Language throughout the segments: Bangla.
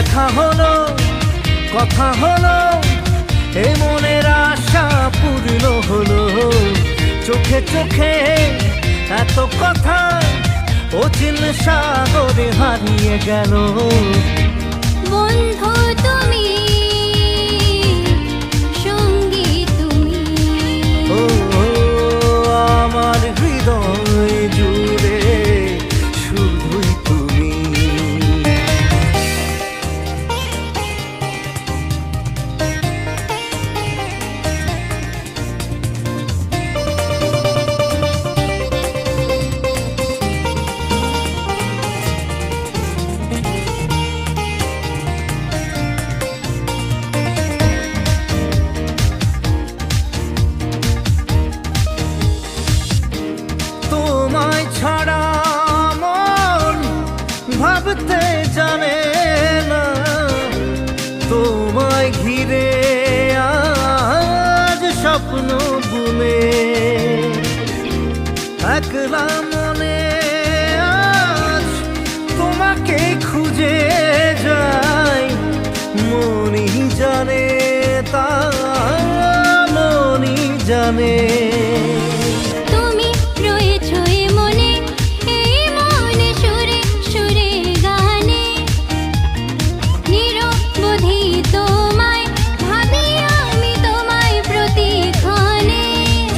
দেখা হলো, কথা হলো, এ মনের আশা পূর্ণ হলো। চোখে চোখে এত কথা, অচিন সাগরে হারিয়ে গেল। বন্ধু তুমি, সঙ্গী তুমি, ও আমার হৃদয় জুড়ে শুধুই তুমি। তোমায় ছাড়া মন ভাবতে জানে না, তোমায় ঘিরে আজ স্বপ্ন বুনে। একলা মনে আজ তোমাকে খুঁজে যাই, মনই জানে তা মনই জানে।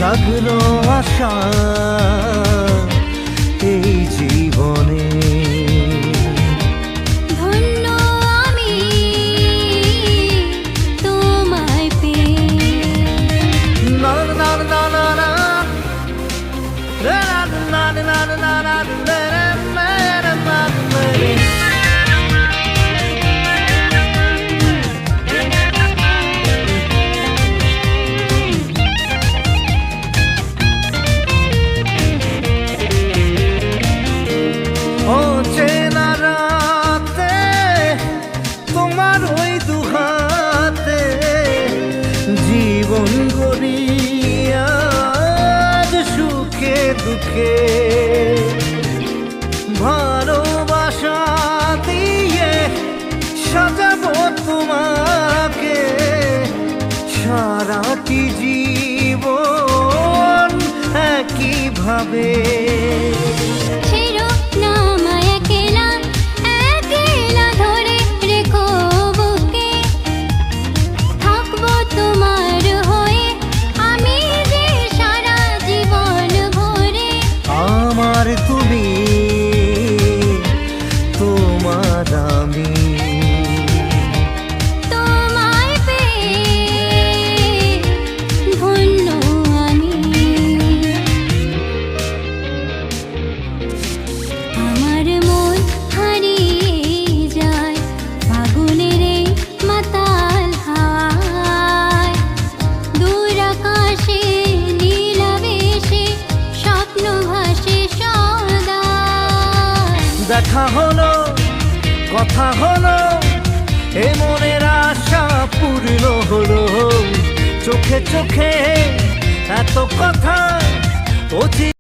জাগলো আশা এই জীবনে, ধন্য আমি তোমায় পেয়ে। না না না না না না না না না না। চেনা রাতে তোমার ওই দুহাতে জীবন গড়ি আজ সুখে দুঃখে। ভালোবাসা দিয়ে সাজাবো তোমাকে, সারাটি জীবন একইভাবে। তুমি তোমার আমি, তোমায় পেয়ে ধন্য আমি। আমার মন হারিয়ে যায় ফাগুনের এই মাতাল হাওয়ায়, দূর আকাশে নীলাবেশে স্বপ্ন ভাসে। দেখা হলো, কথা হলো, এ মনের আশা পূর্ণ হলো। চোখে চোখে এত কথা, অচিন